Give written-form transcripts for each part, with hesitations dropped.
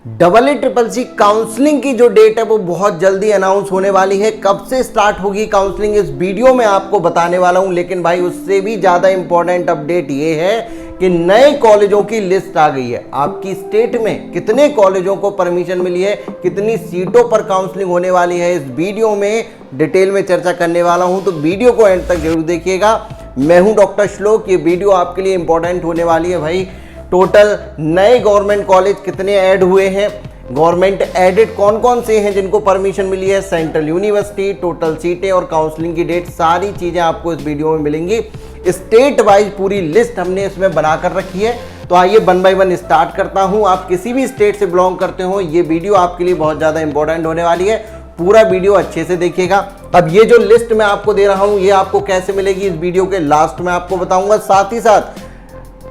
EEEC counselling की जो date है वो बहुत जल्दी अनाउंस होने वाली है। कब से स्टार्ट होगी काउंसलिंग इस वीडियो में आपको बताने वाला हूं, लेकिन भाई उससे भी ज़्यादा इंपॉर्टेंट अपडेट ये है कि नए कॉलेजों की लिस्ट आ गई है। आपकी स्टेट में कितने कॉलेजों को परमिशन मिली है, कितनी सीटों पर काउंसलिंग होने वाली है, इस वीडियो में डिटेल में चर्चा करने वाला हूं, तो वीडियो को एंड तक जरूर देखिएगा। मैं हूं डॉक्टर श्लोक, ये वीडियो आपके लिए इंपॉर्टेंट होने वाली है। भाई टोटल नए गवर्नमेंट कॉलेज कितने ऐड हुए हैं, गवर्नमेंट एडेड कौन कौन से हैं जिनको परमिशन मिली है, सेंट्रल यूनिवर्सिटी, टोटल सीटें और काउंसलिंग की डेट, सारी चीज़ें आपको इस वीडियो में मिलेंगी। स्टेट वाइज पूरी लिस्ट हमने इसमें बना कर रखी है। तो आइए 1 बाय 1 स्टार्ट करता हूं। आप किसी भी स्टेट से बिलोंग करते हो, ये वीडियो आपके लिए बहुत ज़्यादा इंपॉर्टेंट होने वाली है। पूरा वीडियो अच्छे से देखिएगा। अब ये जो लिस्ट मैं आपको दे रहा हूं, ये आपको कैसे मिलेगी इस वीडियो के लास्ट में आपको बताऊंगा। साथ ही साथ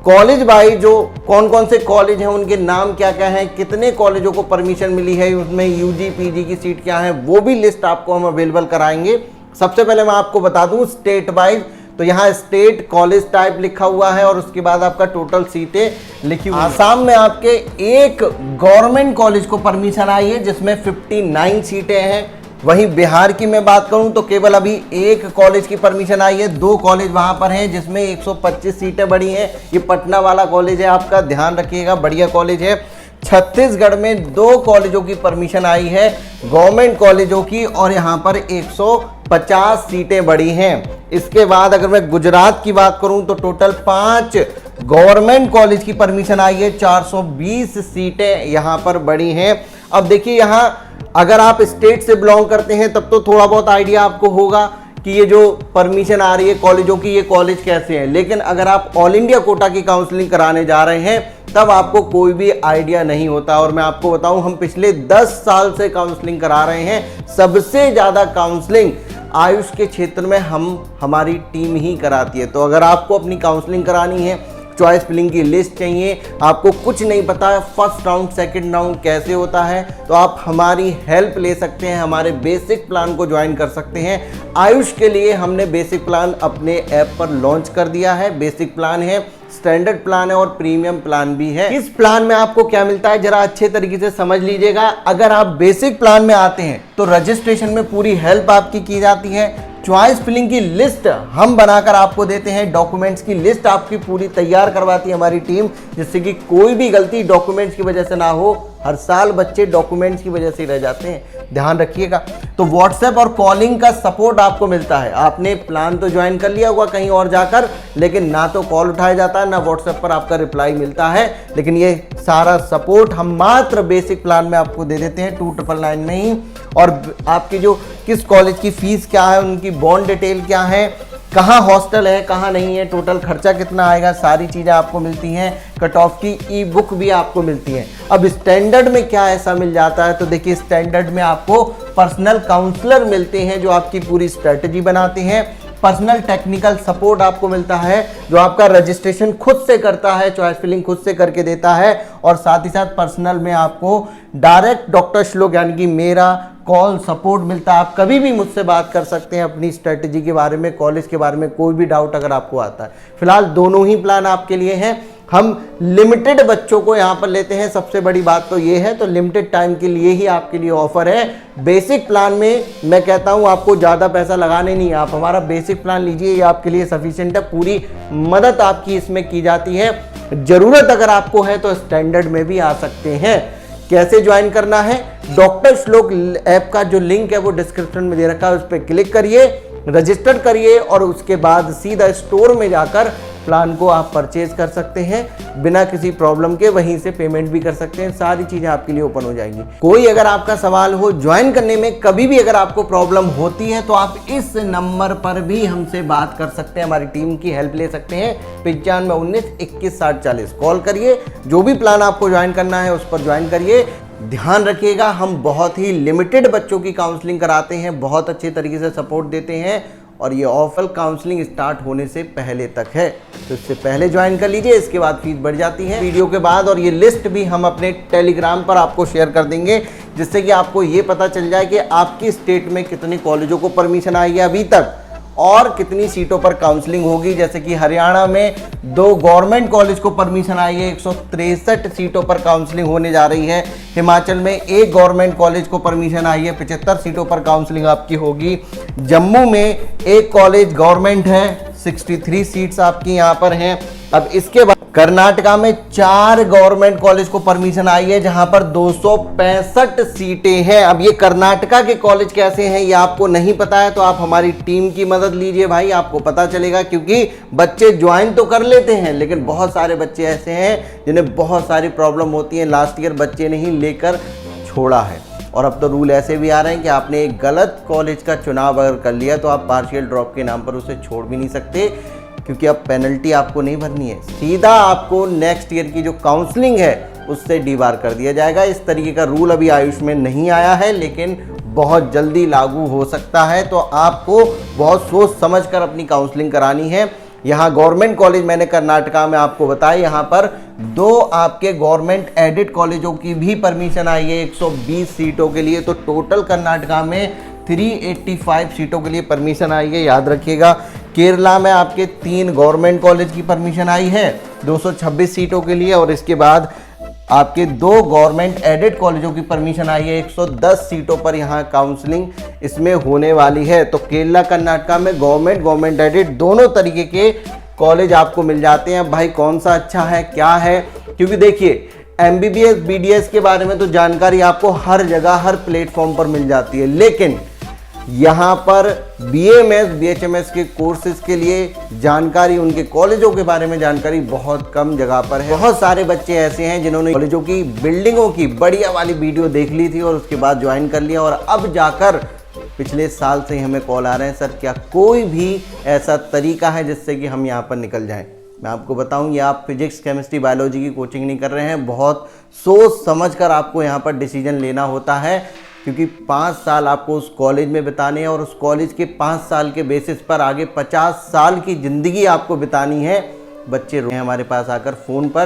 कॉलेज भाई जो कौन कौन से कॉलेज हैं, उनके नाम क्या क्या हैं, कितने कॉलेजों को परमिशन मिली है, उसमें यूजी पीजी की सीट क्या है, वो भी लिस्ट आपको हम अवेलेबल कराएंगे। सबसे पहले मैं आपको बता दूं स्टेट वाइज, तो यहाँ स्टेट कॉलेज टाइप लिखा हुआ है और उसके बाद आपका टोटल सीटें लिखी हुई। आसाम में आपके एक गवर्नमेंट कॉलेज को परमिशन आई है जिसमें 59 सीटें हैं। वहीं बिहार की मैं बात करूं तो केवल अभी एक कॉलेज की परमिशन आई है। 2 कॉलेज वहां पर हैं जिसमें 125 सीटें बढ़ी हैं। ये पटना वाला कॉलेज है, आपका ध्यान रखिएगा, बढ़िया कॉलेज है। छत्तीसगढ़ में 2 कॉलेजों की परमिशन आई है गवर्नमेंट कॉलेजों की, और यहाँ पर 150 सीटें बढ़ी हैं। इसके बाद अगर मैं गुजरात की बात करूं तो टोटल 5 गवर्नमेंट कॉलेज की परमिशन आई है, 420 सीटें यहाँ पर बढ़ी हैं। अब देखिए, यहाँ अगर आप स्टेट से बिलोंग करते हैं तब तो थोड़ा बहुत आइडिया आपको होगा कि ये जो परमिशन आ रही है कॉलेजों की, ये कॉलेज कैसे हैं। लेकिन अगर आप ऑल इंडिया कोटा की काउंसलिंग कराने जा रहे हैं तब आपको कोई भी आइडिया नहीं होता। और मैं आपको बताऊं, हम पिछले 10 साल से काउंसलिंग करा रहे हैं। सबसे ज़्यादा काउंसलिंग आयुष के क्षेत्र में हमारी टीम ही कराती है। तो अगर आपको अपनी काउंसलिंग करानी है, चॉइस फिलिंग की लिस्ट चाहिए, आपको कुछ नहीं पता है फर्स्ट राउंड सेकंड राउंड कैसे होता है, तो आप हमारी हेल्प ले सकते हैं, हमारे बेसिक प्लान को ज्वाइन कर सकते हैं। आयुष के लिए हमने बेसिक प्लान अपने ऐप पर लॉन्च कर दिया है। बेसिक प्लान है, स्टैंडर्ड प्लान है और प्रीमियम प्लान भी है। इस प्लान में आपको क्या मिलता है जरा अच्छे तरीके से समझ लीजिएगा। अगर आप बेसिक प्लान में आते हैं तो रजिस्ट्रेशन में पूरी हेल्प आपकी की जाती है। चॉइस फिलिंग की लिस्ट हम बनाकर आपको देते हैं, डॉक्यूमेंट्स की लिस्ट आपकी पूरी तैयार करवाती है हमारी टीम, जिससे कि कोई भी गलती डॉक्यूमेंट्स की वजह से ना हो। हर साल बच्चे डॉक्यूमेंट्स की वजह से रह जाते हैं, ध्यान रखिएगा। तो व्हाट्सएप और कॉलिंग का सपोर्ट आपको मिलता है। आपने प्लान तो ज्वाइन कर लिया होगा कहीं और जाकर, लेकिन ना तो कॉल उठाया जाता है, ना व्हाट्सएप पर आपका रिप्लाई मिलता है। लेकिन ये सारा सपोर्ट हम मात्र बेसिक प्लान में आपको दे देते हैं, 2999 में ही। और आपकी जो किस कॉलेज की फीस क्या है, उनकी बॉन्ड डिटेल क्या है, कहाँ हॉस्टल है कहाँ नहीं है, टोटल खर्चा कितना आएगा, सारी चीज़ें आपको मिलती हैं। कट ऑफ की ई बुक भी आपको मिलती है। अब स्टैंडर्ड में क्या ऐसा मिल जाता है, तो देखिए स्टैंडर्ड में आपको पर्सनल काउंसलर मिलते हैं जो आपकी पूरी स्ट्रेटजी बनाते हैं। पर्सनल टेक्निकल सपोर्ट आपको मिलता है जो आपका रजिस्ट्रेशन खुद से करता है, चॉइस फिलिंग खुद से करके देता है। और साथ ही साथ पर्सनल में आपको डायरेक्ट डॉक्टर श्लोक यानी कि मेरा कॉल सपोर्ट मिलता है। आप कभी भी मुझसे बात कर सकते हैं अपनी स्ट्रेटजी के बारे में, कॉलेज के बारे में, कोई भी डाउट अगर आपको आता है। फिलहाल दोनों ही प्लान आपके लिए हैं। हम लिमिटेड बच्चों को यहाँ पर लेते हैं, सबसे बड़ी बात तो ये है। तो लिमिटेड टाइम के लिए ही आपके लिए ऑफर है। बेसिक प्लान में मैं कहता हूँ आपको ज़्यादा पैसा लगाने नहीं, आप हमारा बेसिक प्लान लीजिए, ये आपके लिए सफिशिएंट है। पूरी मदद आपकी इसमें की जाती है। ज़रूरत अगर आपको है तो स्टैंडर्ड में भी आ सकते हैं। कैसे ज्वाइन करना है, डॉक्टर श्लोक ऐप का जो लिंक है वो डिस्क्रिप्शन में दे रखा है, उस पर क्लिक करिए, रजिस्टर करिए और उसके बाद सीधा स्टोर में जाकर प्लान को आप परचेज कर सकते हैं बिना किसी प्रॉब्लम के। वहीं से पेमेंट भी कर सकते हैं, सारी चीज़ें आपके लिए ओपन हो जाएंगी। कोई अगर आपका सवाल हो ज्वाइन करने में, कभी भी अगर आपको प्रॉब्लम होती है तो आप इस नंबर पर भी हमसे बात कर सकते हैं, हमारी टीम की हेल्प ले सकते हैं। 9519 21 60 40 कॉल करिए। जो भी प्लान आपको ज्वाइन करना है उस पर ज्वाइन करिए। ध्यान रखिएगा, हम बहुत ही लिमिटेड बच्चों की काउंसलिंग कराते हैं, बहुत अच्छे तरीके से सपोर्ट देते हैं और ये ऑफर काउंसलिंग स्टार्ट होने से पहले तक है। तो इससे पहले ज्वाइन कर लीजिए, इसके बाद फीस बढ़ जाती है वीडियो के बाद। और ये लिस्ट भी हम अपने टेलीग्राम पर आपको शेयर कर देंगे, जिससे कि आपको ये पता चल जाए कि आपकी स्टेट में कितने कॉलेजों को परमिशन आई है अभी तक और कितनी सीटों पर काउंसलिंग होगी। जैसे कि हरियाणा में 2 गवर्नमेंट कॉलेज को परमिशन आई है, 163 सीटों पर काउंसलिंग होने जा रही है। हिमाचल में 1 गवर्नमेंट कॉलेज को परमिशन आई है, 75 सीटों पर काउंसलिंग आपकी होगी। जम्मू में 1 कॉलेज गवर्नमेंट है, 63 सीट्स आपकी यहाँ पर हैं। अब इसके बाद कर्नाटका में 4 गवर्नमेंट कॉलेज को परमिशन आई है, जहां पर 265 सीटें हैं। अब ये कर्नाटका के कॉलेज कैसे हैं ये आपको नहीं पता है तो आप हमारी टीम की मदद लीजिए भाई, आपको पता चलेगा। क्योंकि बच्चे ज्वाइन तो कर लेते हैं लेकिन बहुत सारे बच्चे ऐसे हैं जिन्हें बहुत सारी प्रॉब्लम होती है। लास्ट ईयर बच्चे ने ही लेकर छोड़ा है और अब तो रूल ऐसे भी आ रहे हैं कि आपने एक गलत कॉलेज का चुनाव अगर कर लिया तो आप पार्शियल ड्रॉप के नाम पर उसे छोड़ भी नहीं सकते, क्योंकि अब पेनल्टी आपको नहीं भरनी है, सीधा आपको नेक्स्ट ईयर की जो काउंसलिंग है उससे डीबार कर दिया जाएगा। इस तरीके का रूल अभी आयुष में नहीं आया है लेकिन बहुत जल्दी लागू हो सकता है, तो आपको बहुत सोच समझ कर अपनी काउंसलिंग करानी है। यहाँ गवर्नमेंट कॉलेज मैंने कर्नाटका में आपको बताया, यहाँ पर 2 आपके गवर्नमेंट एडेड कॉलेजों की भी परमिशन आई है 120 सीटों के लिए। तो टोटल कर्नाटका में 385 सीटों के लिए परमिशन आई है, याद रखिएगा। केरला में आपके 3 गवर्नमेंट कॉलेज की परमिशन आई है 226 सीटों के लिए, और इसके बाद आपके 2 गवर्नमेंट एडेड कॉलेजों की परमिशन आई है 110 सीटों पर यहाँ काउंसलिंग इसमें होने वाली है। तो केरला कर्नाटका में गवर्नमेंट एडेड दोनों तरीके के कॉलेज आपको मिल जाते हैं। भाई कौन सा अच्छा है क्या है, क्योंकि देखिए MBBS BDS के बारे में तो जानकारी आपको हर जगह हर प्लेटफॉर्म पर मिल जाती है, लेकिन यहाँ पर BAMS BHMS के कोर्सेज के लिए जानकारी, उनके कॉलेजों के बारे में जानकारी बहुत कम जगह पर है। बहुत सारे बच्चे ऐसे हैं जिन्होंने कॉलेजों की बिल्डिंगों की बढ़िया वाली वीडियो देख ली थी और उसके बाद ज्वाइन कर लिया, और अब जाकर पिछले साल से ही हमें कॉल आ रहे हैं, सर क्या कोई भी ऐसा तरीका है जिससे कि हम यहाँ पर निकल जाएं। मैं आपको बताऊं, ये आप फिजिक्स केमिस्ट्री बायोलॉजी की कोचिंग नहीं कर रहे हैं, बहुत सोच समझ कर आपको यहाँ पर डिसीजन लेना होता है, क्योंकि 5 साल आपको उस कॉलेज में बिताने हैं और उस कॉलेज के 5 साल के बेसिस पर आगे 50 साल की ज़िंदगी आपको बितानी है। बच्चे रोए हमारे पास आकर फ़ोन पर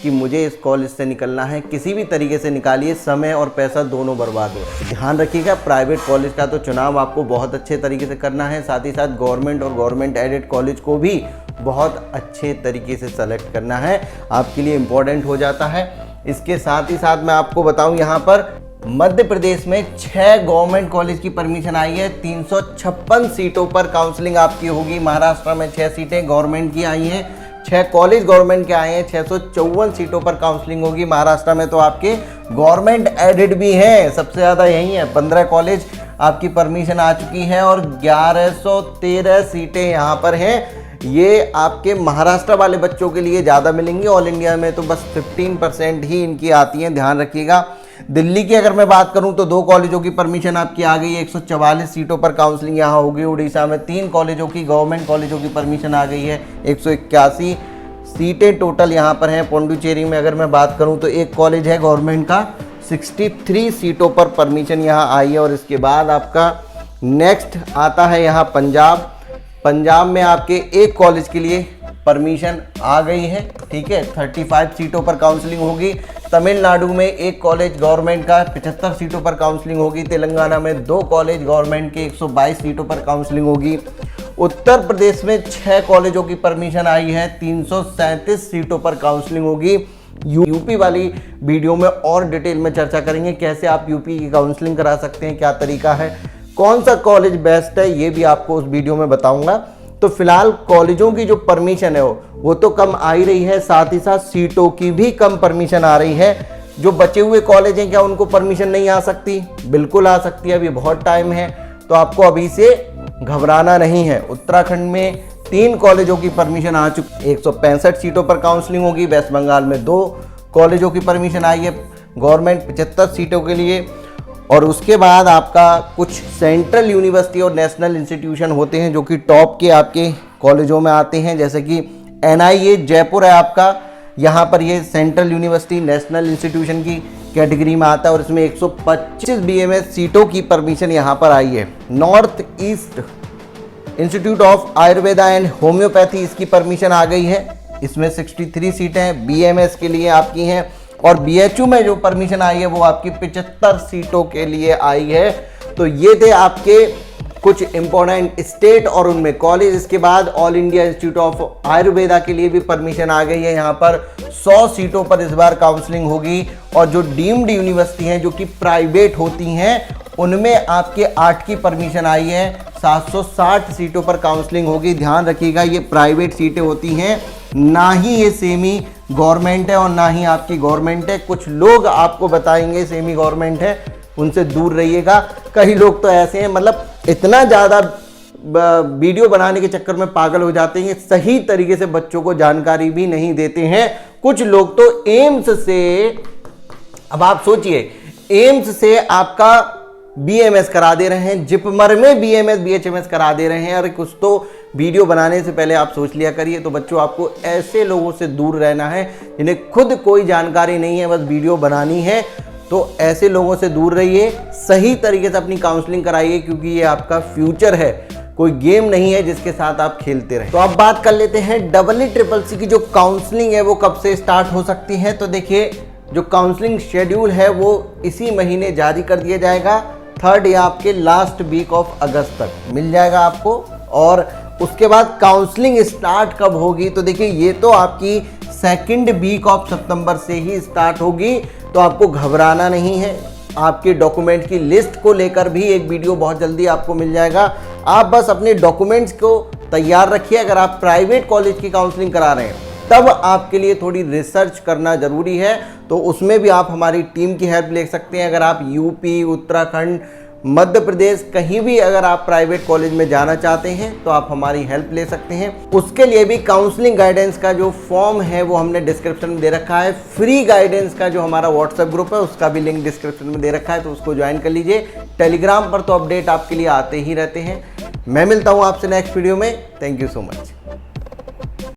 कि मुझे इस कॉलेज से निकलना है, किसी भी तरीके से निकालिए, समय और पैसा दोनों बर्बाद हो। ध्यान रखिएगा, प्राइवेट कॉलेज का तो चुनाव आपको बहुत अच्छे तरीके से करना है, साथ ही साथ गवर्नमेंट और गवर्नमेंट एडेड कॉलेज को भी बहुत अच्छे तरीके से सेलेक्ट करना है, आपके लिए इम्पोर्टेंट हो जाता है। इसके साथ ही साथ मैं आपको बताऊं, यहाँ पर मध्य प्रदेश में 6 गवर्नमेंट कॉलेज की परमिशन आई है, 356 सीटों पर काउंसलिंग आपकी होगी। महाराष्ट्र में 6 सीटें गवर्नमेंट की आई हैं, 6 कॉलेज गवर्नमेंट के आए हैं, 654 सीटों पर काउंसलिंग होगी। महाराष्ट्र में तो आपके गवर्नमेंट एडेड भी हैं, सबसे ज़्यादा यही है, 15 कॉलेज आपकी परमिशन आ चुकी है और 1113 सीटें यहाँ पर हैं। ये आपके महाराष्ट्र वाले बच्चों के लिए ज़्यादा मिलेंगी, ऑल इंडिया में तो बस 15% ही इनकी आती हैं, ध्यान रखिएगा। दिल्ली की अगर मैं बात करूं तो 2 कॉलेजों की परमिशन आपकी आ गई है, 144 सीटों पर काउंसलिंग यहाँ होगी। उड़ीसा में 3 कॉलेजों की गवर्नमेंट कॉलेजों की परमिशन आ गई है, 181 सीटें टोटल यहाँ पर हैं। पौंडुचेरी में अगर मैं बात करूं तो 1 कॉलेज है गवर्नमेंट का, 63 सीटों पर परमिशन यहाँ आई है। और इसके बाद आपका नेक्स्ट आता है यहाँ पंजाब में आपके 1 कॉलेज के लिए परमिशन आ गई है, ठीक है, 35 सीटों पर काउंसलिंग होगी। तमिलनाडु में 1 कॉलेज गवर्नमेंट का 75 सीटों पर काउंसलिंग होगी। तेलंगाना में 2 कॉलेज गवर्नमेंट के 122 सीटों पर काउंसलिंग होगी। उत्तर प्रदेश में 6 कॉलेजों की परमिशन आई है, 337 सीटों पर काउंसलिंग होगी। यूपी वाली वीडियो में और डिटेल में चर्चा करेंगे, कैसे आप यूपी की काउंसलिंग करा सकते हैं, क्या तरीका है, कौन सा कॉलेज बेस्ट है, ये भी आपको उस वीडियो में बताऊंगा। तो फिलहाल कॉलेजों की जो परमिशन है वो तो कम आ ही रही है, साथ ही साथ सीटों की भी कम परमिशन आ रही है। जो बचे हुए कॉलेज हैं क्या उनको परमिशन नहीं आ सकती? बिल्कुल आ सकती है, अभी बहुत टाइम है, तो आपको अभी से घबराना नहीं है। उत्तराखंड में 3 कॉलेजों की परमिशन आ चुकी, 165 सीटों पर काउंसलिंग होगी। वेस्ट बंगाल में 2 कॉलेजों की परमिशन आई है गवर्नमेंट 75 सीटों के लिए। और उसके बाद आपका कुछ सेंट्रल यूनिवर्सिटी और नेशनल इंस्टीट्यूशन होते हैं जो कि टॉप के आपके कॉलेजों में आते हैं, जैसे कि NIA जयपुर है आपका, यहाँ पर ये सेंट्रल यूनिवर्सिटी नेशनल इंस्टीट्यूशन की कैटेगरी में आता है और इसमें 125 BMS सीटों की परमिशन यहाँ पर आई है। North east institute of Ayurveda and homeopathy, इसकी परमिशन आ गई है, इसमें 63 सीटें BMS के लिए आपकी हैं। और BHU में जो परमिशन आई है वो आपकी 75 सीटों के लिए आई है। तो ये थे आपके कुछ इंपॉर्टेंट स्टेट और उनमें कॉलेज। इसके बाद all India institute of Ayurveda के लिए भी परमिशन आ गई है। यहाँ पर 100 सीटों पर इस बार काउंसलिंग होगी और जो डीम्ड यूनिवर्सिटी हैं जो कि प्राइवेट होती हैं उनमें आपके 8 की परमिशन आई है। 760 सीटों पर काउंसलिंग होगी। ध्यान रखिएगा ये प्राइवेट सीटें होती हैं, ना ही ये सेमी गवर्नमेंट है और ना ही आपकी गवर्नमेंट है। कुछ लोग आपको बताएंगे सेमी गवर्नमेंट है, उनसे दूर रहिएगा। कई लोग तो ऐसे हैं मतलब इतना ज़्यादा वीडियो बनाने के चक्कर में पागल हो जाते हैं, सही तरीके से बच्चों को जानकारी भी नहीं देते हैं। कुछ लोग तो एम्स से, अब आप सोचिए एम्स से आपका बीएमएस करा दे रहे हैं, जिपमर में बीएमएस बीएचएमएस करा दे रहे हैं। और कुछ तो वीडियो बनाने से पहले आप सोच लिया करिए। तो बच्चों आपको ऐसे लोगों से दूर रहना है जिन्हें खुद कोई जानकारी नहीं है, बस वीडियो बनानी है। तो ऐसे लोगों से दूर रहिए, सही तरीके से अपनी काउंसलिंग कराइए क्योंकि ये आपका फ्यूचर है, कोई गेम नहीं है जिसके साथ आप खेलते रहें। तो अब बात कर लेते हैं EEEC की जो काउंसलिंग है वो कब से स्टार्ट हो सकती है। तो देखिए जो काउंसलिंग शेड्यूल है वो इसी महीने जारी कर दिया जाएगा। 3rd या आपके लास्ट वीक ऑफ अगस्त तक मिल जाएगा आपको। और उसके बाद काउंसलिंग स्टार्ट कब होगी, तो देखिए ये तो आपकी 2nd वीक ऑफ सितंबर से ही स्टार्ट होगी। तो आपको घबराना नहीं है। आपके डॉक्यूमेंट की लिस्ट को लेकर भी एक वीडियो बहुत जल्दी आपको मिल जाएगा। आप बस अपने डॉक्यूमेंट्स को तैयार रखिए। अगर आप प्राइवेट कॉलेज की काउंसलिंग करा रहे हैं तब आपके लिए थोड़ी रिसर्च करना ज़रूरी है, तो उसमें भी आप हमारी टीम की हेल्प ले सकते हैं। अगर आप यूपी, उत्तराखंड, मध्य प्रदेश कहीं भी अगर आप प्राइवेट कॉलेज में जाना चाहते हैं तो आप हमारी हेल्प ले सकते हैं। उसके लिए भी काउंसलिंग गाइडेंस का जो फॉर्म है वो हमने डिस्क्रिप्शन में दे रखा है। फ्री गाइडेंस का जो हमारा व्हाट्सएप ग्रुप है उसका भी लिंक डिस्क्रिप्शन में दे रखा है, तो उसको ज्वाइन कर लीजिए। टेलीग्राम पर तो अपडेट आपके लिए आते ही रहते हैं। मैं मिलता हूँ आपसे नेक्स्ट वीडियो में। Thank you so much.